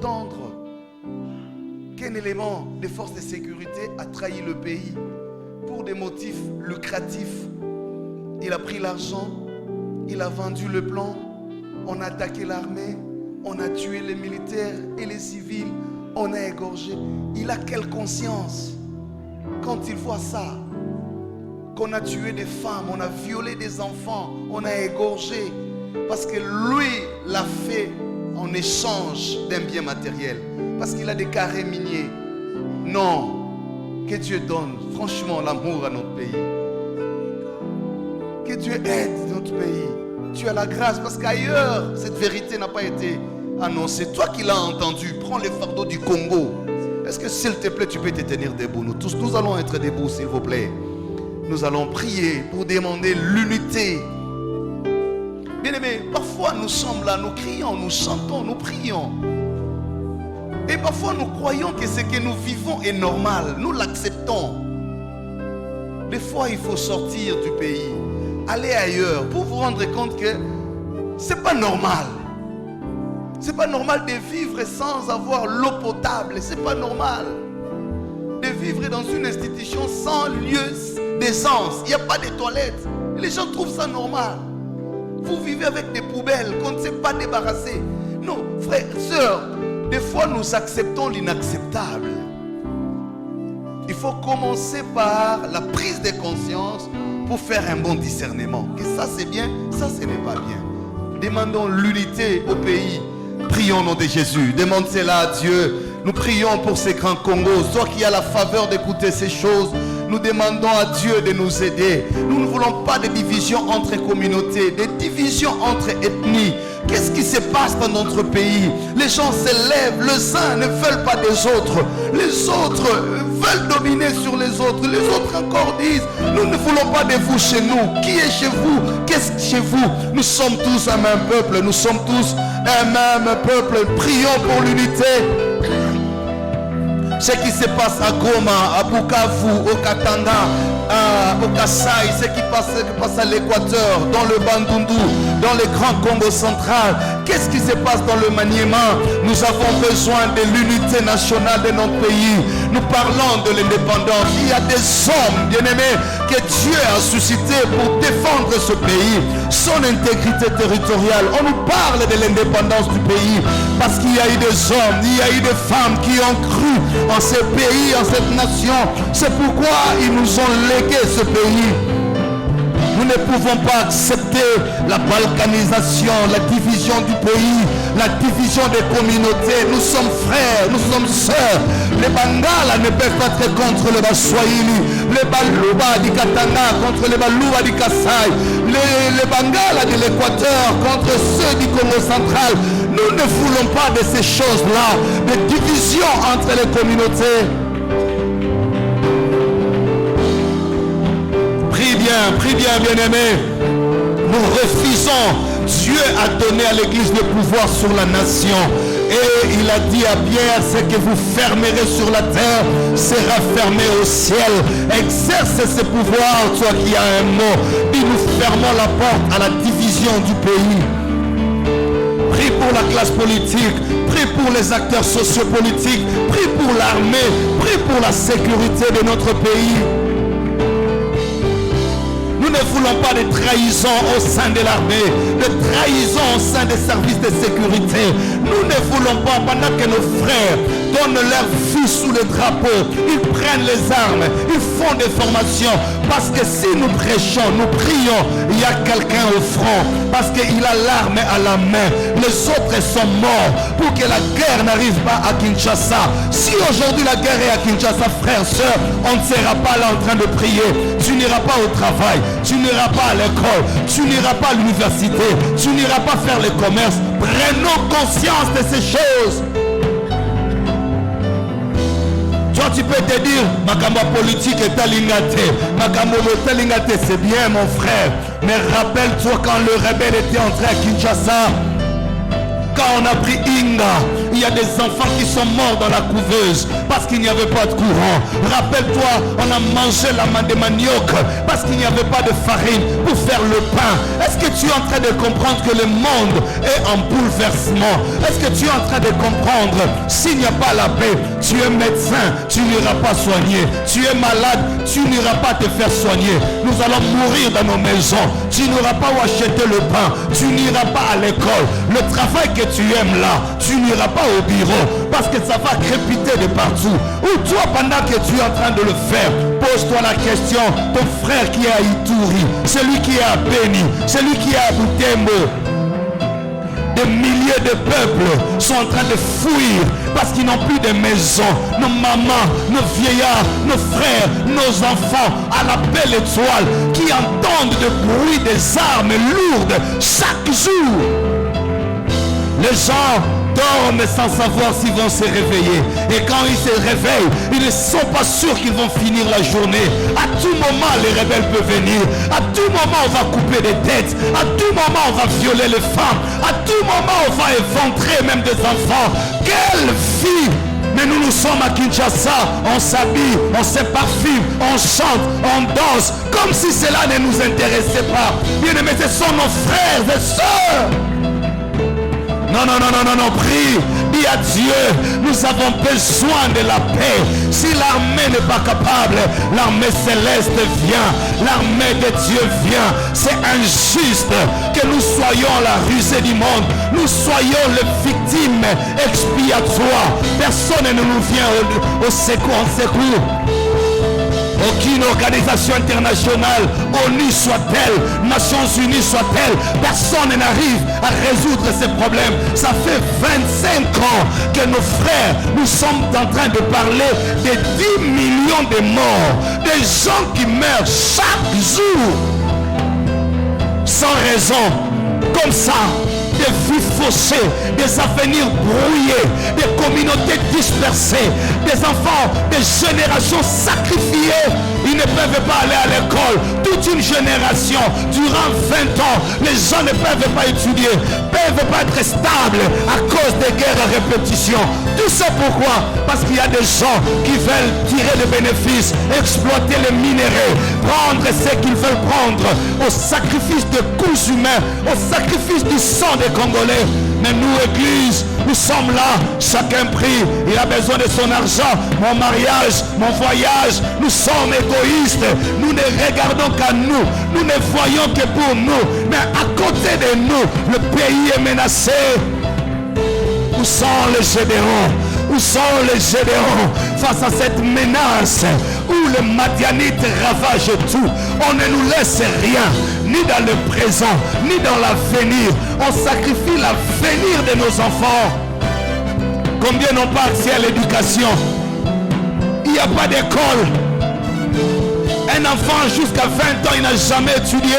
entendre qu'un élément des forces de sécurité a trahi le pays pour des motifs lucratifs. Il a pris l'argent, il a vendu le plan, on a attaqué l'armée, on a tué les militaires et les civils, on a égorgé. Il a quelle conscience quand il voit ça? Qu'on a tué des femmes, on a violé des enfants, on a égorgé. Parce que lui l'a fait en échange d'un bien matériel. Parce qu'il a des carrés miniers. Non. Que Dieu donne franchement l'amour à notre pays. Que Dieu aide notre pays. Tu as la grâce parce qu'ailleurs, cette vérité n'a pas été annoncée. Toi qui l'as entendu, prends les fardeaux du Congo. Est-ce que s'il te plaît, tu peux te tenir debout? Nous tous, nous allons être debout, s'il vous plaît. Nous allons prier pour demander l'unité. Bien-aimés, parfois nous sommes là, nous crions, nous chantons, nous prions. Et parfois nous croyons que ce que nous vivons est normal. Nous l'acceptons. Des fois, il faut sortir du pays, aller ailleurs pour vous rendre compte que c'est pas normal. C'est pas normal de vivre sans avoir l'eau potable. C'est pas normal de vivre dans une institution sans lieu d'essence. Il n'y a pas de toilettes. Et les gens trouvent ça normal. Vous vivez avec des poubelles qu'on ne sait pas débarrasser. Non, frères, sœurs, des fois nous acceptons l'inacceptable. Il faut commencer par la prise de conscience pour faire un bon discernement. Que ça c'est bien, ça ce n'est pas bien. Demandons l'unité au pays. Prions au nom de Jésus. Demande cela à Dieu. Nous prions pour ces grands Congos. Toi qui as la faveur d'écouter ces choses, nous demandons à Dieu de nous aider. Nous ne voulons pas de divisions entre communautés, des divisions entre ethnies. Qu'est-ce qui se passe dans notre pays? Les gens s'élèvent, les uns ne veulent pas des autres. Les autres veulent dominer sur les autres. Les autres encore disent, nous ne voulons pas de vous chez nous. Qui est chez vous? Qu'est-ce que chez vous? Nous sommes tous un même peuple. Nous sommes tous un même peuple. Prions pour l'unité. Ce qui se passe à Goma, à Bukavu, au Katanga, au Kasaï, ce qui passe à l'Équateur, dans le Bandundu, dans le Grand Congo central. Qu'est-ce qui se passe dans le Maniema? Nous avons besoin de l'unité nationale de notre pays. Nous parlons de l'indépendance. Il y a des hommes, bien-aimés, que Dieu a suscités pour défendre ce pays, son intégrité territoriale. On nous parle de l'indépendance du pays parce qu'il y a eu des hommes, il y a eu des femmes qui ont cru en ce pays, en cette nation. C'est pourquoi ils nous ont légué ce pays. Nous ne pouvons pas accepter la balkanisation, la division du pays, la division des communautés. Nous sommes frères, nous sommes sœurs. Les Bangala ne peuvent pas être contre les Baswahili. Les Baluba du Katanga contre les Baluba du Kasaï. Les Bangala de l'Équateur contre ceux du Congo central. Nous ne voulons pas de ces choses-là, de division entre les communautés. Prie bien, bien-aimé. Nous refusons. Dieu a donné à l'Église le pouvoir sur la nation. Et il a dit à Pierre, ce que vous fermerez sur la terre sera fermé au ciel. Exerce ce pouvoir, toi qui as un mot. Dis, nous fermons la porte à la division du pays. Prie pour la classe politique, prie pour les acteurs sociopolitiques, prie pour l'armée, prie pour la sécurité de notre pays. Nous ne voulons pas de trahison au sein de l'armée, de trahison au sein des services de sécurité. Nous ne voulons pas, pendant que nos frères donnent leur vie sous le drapeau, ils prennent les armes, ils font des formations. Parce que si nous prêchons, nous prions, il y a quelqu'un au front. Parce qu'il a l'arme à la main. Les autres sont morts pour que la guerre n'arrive pas à Kinshasa. Si aujourd'hui la guerre est à Kinshasa, frères, sœurs, on ne sera pas là en train de prier. Tu n'iras pas au travail, tu n'iras pas à l'école, tu n'iras pas à l'université, tu n'iras pas faire le commerce. Prenons conscience de ces choses. Toi, tu peux te dire, Makambo politique est talingate, Makambo talingate, c'est bien mon frère. Mais rappelle-toi quand le rebelle était entré à Kinshasa, Quand on a pris Inga, il y a des enfants qui sont morts dans la couveuse parce qu'il n'y avait pas de courant. Rappelle-toi, on a mangé la main de manioc parce qu'il n'y avait pas de farine pour faire le pain. Est-ce que tu es en train de comprendre que le monde est en bouleversement? Est-ce que tu es en train de comprendre, s'il n'y a pas la paix, tu es médecin, tu n'iras pas soigner. Tu es malade, tu n'iras pas te faire soigner. Nous allons mourir dans nos maisons. Tu n'auras pas où acheter le pain. Tu n'iras pas à l'école. Le travail que tu aimes là, tu n'iras pas au bureau parce que ça va crépiter de partout. Ou toi, pendant que tu es en train de le faire, pose-toi la question, ton frère qui est à Ituri, celui qui est à Beni, celui qui est à Butembo, des milliers de peuples sont en train de fuir parce qu'ils n'ont plus de maison. Nos mamans, nos vieillards, nos frères, nos enfants à la belle étoile qui entendent le bruit des armes lourdes chaque jour. Les gens dorment sans savoir s'ils vont se réveiller. Et quand ils se réveillent, ils ne sont pas sûrs qu'ils vont finir la journée. À tout moment, les rebelles peuvent venir. À tout moment, on va couper des têtes. À tout moment, on va violer les femmes. À tout moment, on va éventrer même des enfants. Quelle vie! Mais nous sommes à Kinshasa, on s'habille, on se parfume, on chante, on danse, comme si cela ne nous intéressait pas. Bien aimés, ce sont nos frères et sœurs. Non, non, non, non, non, non, prie, dis à Dieu, nous avons besoin de la paix. Si l'armée n'est pas capable, l'armée céleste vient, l'armée de Dieu vient. C'est injuste que nous soyons la rusée du monde, nous soyons les victimes expiatoires. Personne ne nous vient au secours, en secours. Aucune organisation internationale, ONU soit-elle, Nations Unies soit-elle, personne n'arrive à résoudre ces problèmes. Ça fait 25 ans que nos frères, nous sommes en train de parler de 10 millions de morts, des gens qui meurent chaque jour, sans raison, comme ça. Des vies faussées, des avenirs brouillés, des communautés dispersées, des enfants, des générations sacrifiées. Ils ne peuvent pas aller à l'école. Toute une génération, durant 20 ans, les gens ne peuvent pas étudier, ne peuvent pas être stables à cause des guerres à répétition. Tout ça pourquoi? Parce qu'il y a des gens qui veulent tirer des bénéfices, exploiter les minéraux, prendre ce qu'ils veulent prendre au sacrifice de coups humains, au sacrifice du sang des Congolais. Mais nous, Église, nous sommes là, chacun prie, il a besoin de son argent, mon mariage, mon voyage. Nous sommes égoïstes, nous ne regardons qu'à nous, nous ne voyons que pour nous, mais à côté de nous, le pays est menacé. Où sont les Gédéons? Où sont les Gédéons face à cette menace où les Madianites ravagent tout? On ne nous laisse rien, ni dans le présent, ni dans l'avenir. On sacrifie l'avenir de nos enfants. Combien n'ont pas accès à l'éducation? Il n'y a pas d'école. Un enfant jusqu'à 20 ans, il n'a jamais étudié.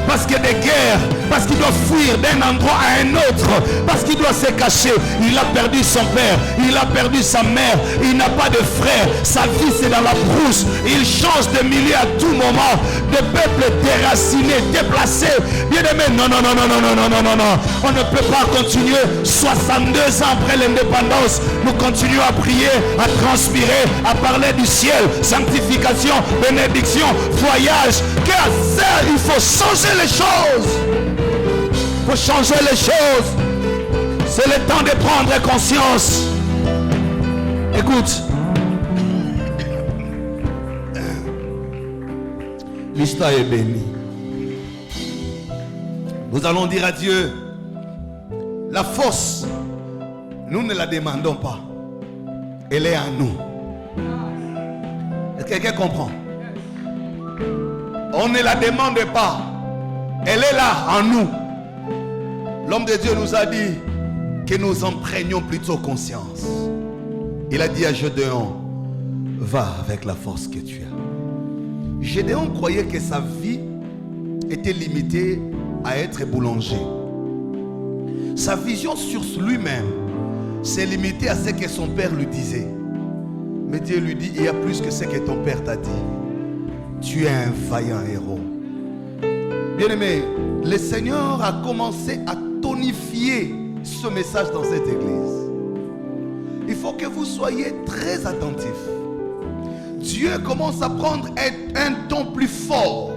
Parce qu'il y a des guerres, parce qu'il doit fuir d'un endroit à un autre, parce qu'il doit se cacher. Il a perdu son père, il a perdu sa mère, il n'a pas de frère, sa vie c'est dans la brousse. Il change de milieu à tout moment, de peuples déracinés, déplacés. Bien aimé, non, non, non, non, non, non, non, non, non, non. On ne peut pas continuer 62 ans après l'indépendance. Nous continuons à prier, à transpirer, à parler du ciel, sanctification, bénédiction, voyage. Car ça, il faut changer les choses. Il faut changer les choses. C'est le temps de prendre conscience. Écoute. L'histoire est bénie. Nous allons dire à Dieu, la force, nous ne la demandons pas. Elle est en nous. Est-ce que quelqu'un comprend? On ne la demande pas. Elle est là en nous. L'homme de Dieu nous a dit que nous en prenions plutôt conscience. Il a dit à Gédéon, va avec la force que tu as. Gédéon croyait que sa vie était limitée à être boulanger. Sa vision sur lui-même s'est limitée à ce que son père lui disait. Mais Dieu lui dit, il y a plus que ce que ton père t'a dit. Tu es un vaillant héros. Bien-aimé, le Seigneur a commencé à tonifier ce message dans cette église. Il faut que vous soyez très attentifs. Dieu commence à prendre un ton plus fort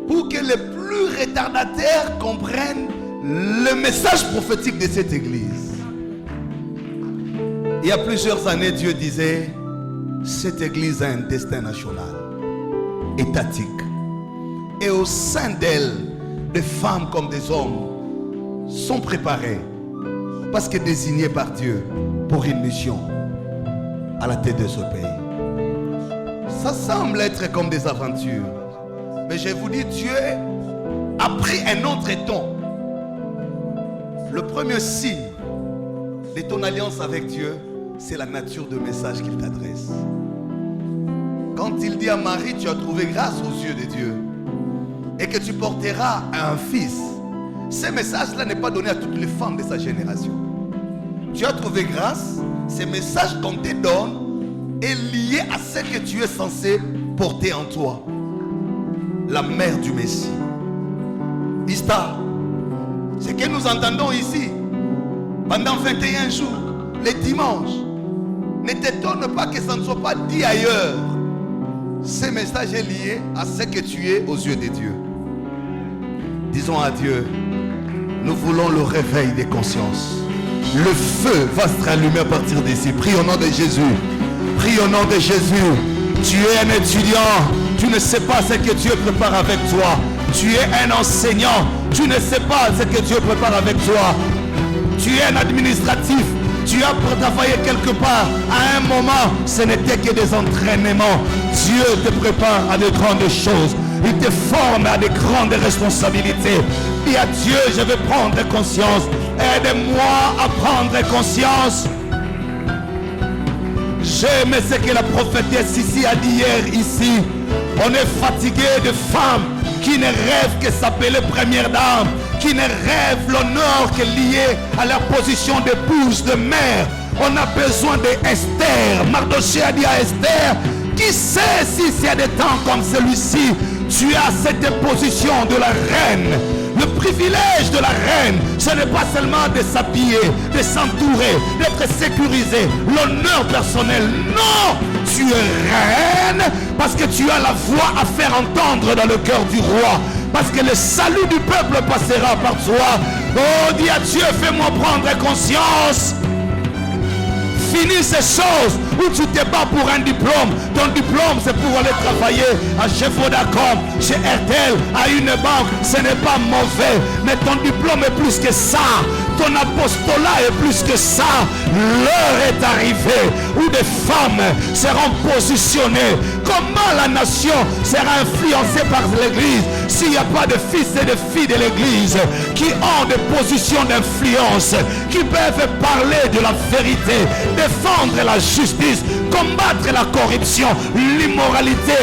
pour que les plus retardataires comprennent le message prophétique de cette église. Il y a plusieurs années, Dieu disait, cette église a un destin national, étatique. Et au sein d'elle, des femmes comme des hommes sont préparés parce que désignés par Dieu pour une mission à la tête de ce pays. Ça semble être comme des aventures, mais je vous dis, Dieu a pris un autre ton. Le premier signe de ton alliance avec Dieu, c'est la nature de message qu'il t'adresse. Quand il dit à Marie, tu as trouvé grâce aux yeux de Dieu et que tu porteras un fils, ce message-là n'est pas donné à toutes les femmes de sa génération. Tu as trouvé grâce, ce message qu'on te donne est lié à ce que tu es censé porter en toi. La mère du Messie. Ista, ce que nous entendons ici, pendant 21 jours, les dimanches, ne t'étonne pas que ça ne soit pas dit ailleurs. Ce message est lié à ce que tu es aux yeux de Dieu. Disons à Dieu, nous voulons le réveil des consciences. Le feu va se rallumer à partir d'ici. Prie au nom de Jésus. Prie au nom de Jésus. Tu es un étudiant. Tu ne sais pas ce que Dieu prépare avec toi. Tu es un enseignant. Tu ne sais pas ce que Dieu prépare avec toi. Tu es un administratif. Tu as travaillé quelque part. À un moment, ce n'était que des entraînements. Dieu te prépare à de grandes choses. Il te forme à de grandes responsabilités. Dis à Dieu, je vais prendre conscience. Aide-moi à prendre conscience. J'aime ce que la prophétesse ici a dit hier ici. On est fatigué de femmes qui ne rêvent que s'appeler première dame, qui ne rêvent l'honneur qui est lié à leur position d'épouse, de mère. On a besoin d'Esther. Mardochée a dit à Esther, qui sait si c'est des temps comme celui-ci, tu as cette position de la reine. Le privilège de la reine, ce n'est pas seulement de s'habiller, de s'entourer, d'être sécurisé, l'honneur personnel. Non, tu es reine parce que tu as la voix à faire entendre dans le cœur du roi. Parce que le salut du peuple passera par toi. Oh, dis à Dieu, fais-moi prendre conscience. Finis ces choses où tu te bats pour un diplôme. Ton diplôme, c'est pour aller travailler à chez Vodacom, chez RTL, à une banque. Ce n'est pas mauvais. Mais ton diplôme est plus que ça. Ton apostolat est plus que ça. L'heure est arrivée où des femmes seront positionnées. Comment la nation sera influencée par l'église s'il n'y a pas de fils et de filles de l'église qui ont des positions d'influence, qui peuvent parler de la vérité, défendre la justice, combattre la corruption, l'immoralité,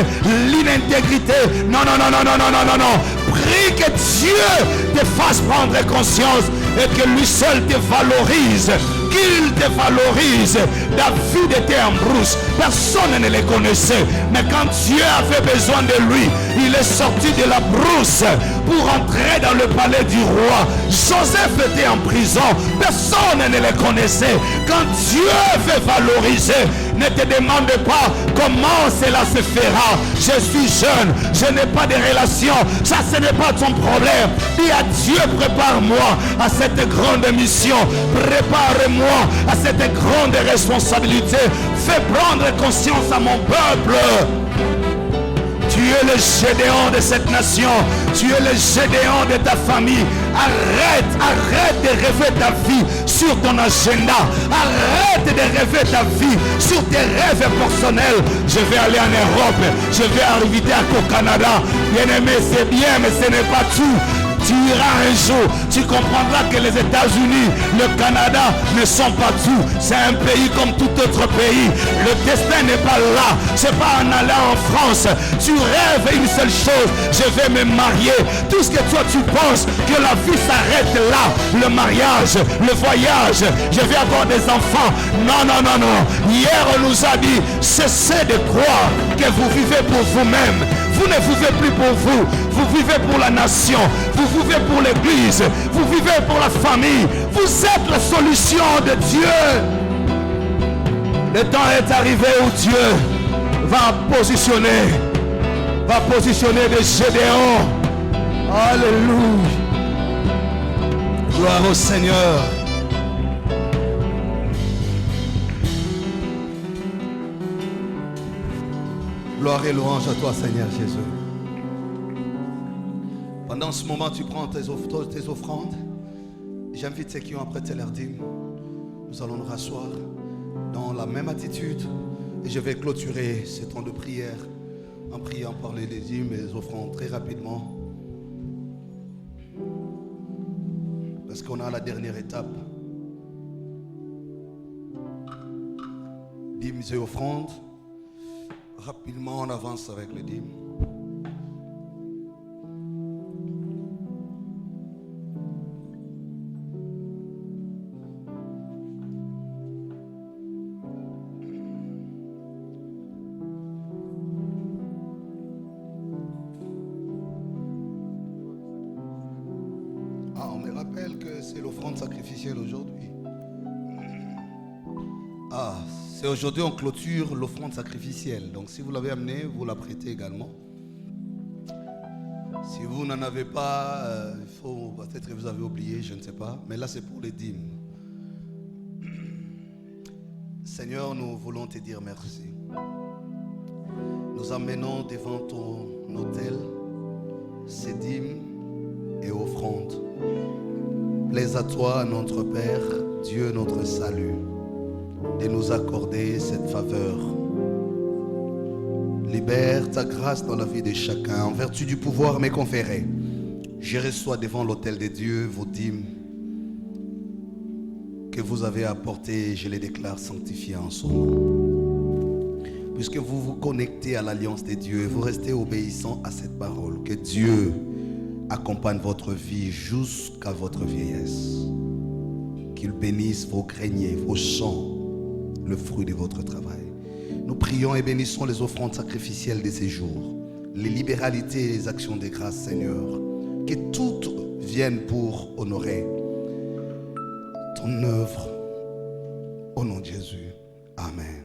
l'inintégrité. Non, non, non, non, non, non, non, non, non. Prie que Dieu te fasse prendre conscience et que lui seul te valorise. Qu'il te valorise. David était en brousse. Personne ne le connaissait. Mais quand Dieu avait besoin de lui, il est sorti de la brousse pour entrer dans le palais du roi. Joseph était en prison. Personne ne le connaissait. Quand Dieu veut valoriser, ne te demande pas comment cela se fera. Je suis jeune. Je n'ai pas de relation. Ça, ce n'est pas ton problème. Dis à Dieu, prépare-moi à cette grande mission. Prépare-moi à cette grande responsabilité. Fais prendre conscience à mon peuple. Tu es le Gédéon de cette nation. Tu es le Gédéon de ta famille. Arrête de rêver ta vie sur ton agenda. Arrête de rêver ta vie sur tes rêves personnels. Je vais aller en Europe. Je vais arriver au Canada. Bien aimé, c'est bien, mais ce n'est pas tout. Tu iras un jour, tu comprendras que les États-Unis, le Canada ne sont pas tout. C'est un pays comme tout autre pays. Le destin n'est pas là. C'est pas en allant en France. Tu rêves une seule chose, je vais me marier. Tout ce que toi tu penses que la vie s'arrête là. Le mariage, le voyage, je vais avoir des enfants. Non, non, non, non. Hier on nous a dit, cessez de croire que vous vivez pour vous-même. Vous ne vivez plus pour vous. Vous vivez pour la nation. Vous vivez pour l'église. Vous vivez pour la famille. Vous êtes la solution de Dieu. Le temps est arrivé où Dieu va positionner des Gédéons. Alléluia. Gloire au Seigneur. Gloire et louange à toi, Seigneur Jésus. Pendant ce moment, tu prends tes offrandes. J'invite ceux qui ont apprêté leur dîme. Nous allons nous rasseoir dans la même attitude. Et je vais clôturer ce temps de prière en priant par les dîmes et les offrandes très rapidement. Parce qu'on a la dernière étape. Dîmes et offrandes. Rapidement, on avance avec les dîmes. On me rappelle que c'est l'offrande sacrificielle aujourd'hui. C'est aujourd'hui on clôture l'offrande sacrificielle. Donc si vous l'avez amené, vous la prêtez également. Si vous n'en avez pas, il faut peut-être que vous avez oublié, je ne sais pas. Mais là c'est pour les dîmes. Seigneur, nous voulons te dire merci. Nous amenons devant ton autel ces dîmes et offrandes. Plaise à toi, notre Père, Dieu notre salut, de nous accorder cette faveur. Libère ta grâce dans la vie de chacun, en vertu du pouvoir m'est conféré. Je reçois devant l'autel de Dieu vos dîmes que vous avez apportées, je les déclare sanctifiées en son nom. Puisque vous vous connectez à l'alliance de Dieu, vous restez obéissant à cette parole. Que Dieu accompagne votre vie jusqu'à votre vieillesse. Qu'il bénisse vos greniers, vos champs, le fruit de votre travail. Nous prions et bénissons les offrandes sacrificielles de ces jours, les libéralités et les actions de grâce, Seigneur. Que toutes viennent pour honorer ton œuvre. Au nom de Jésus. Amen.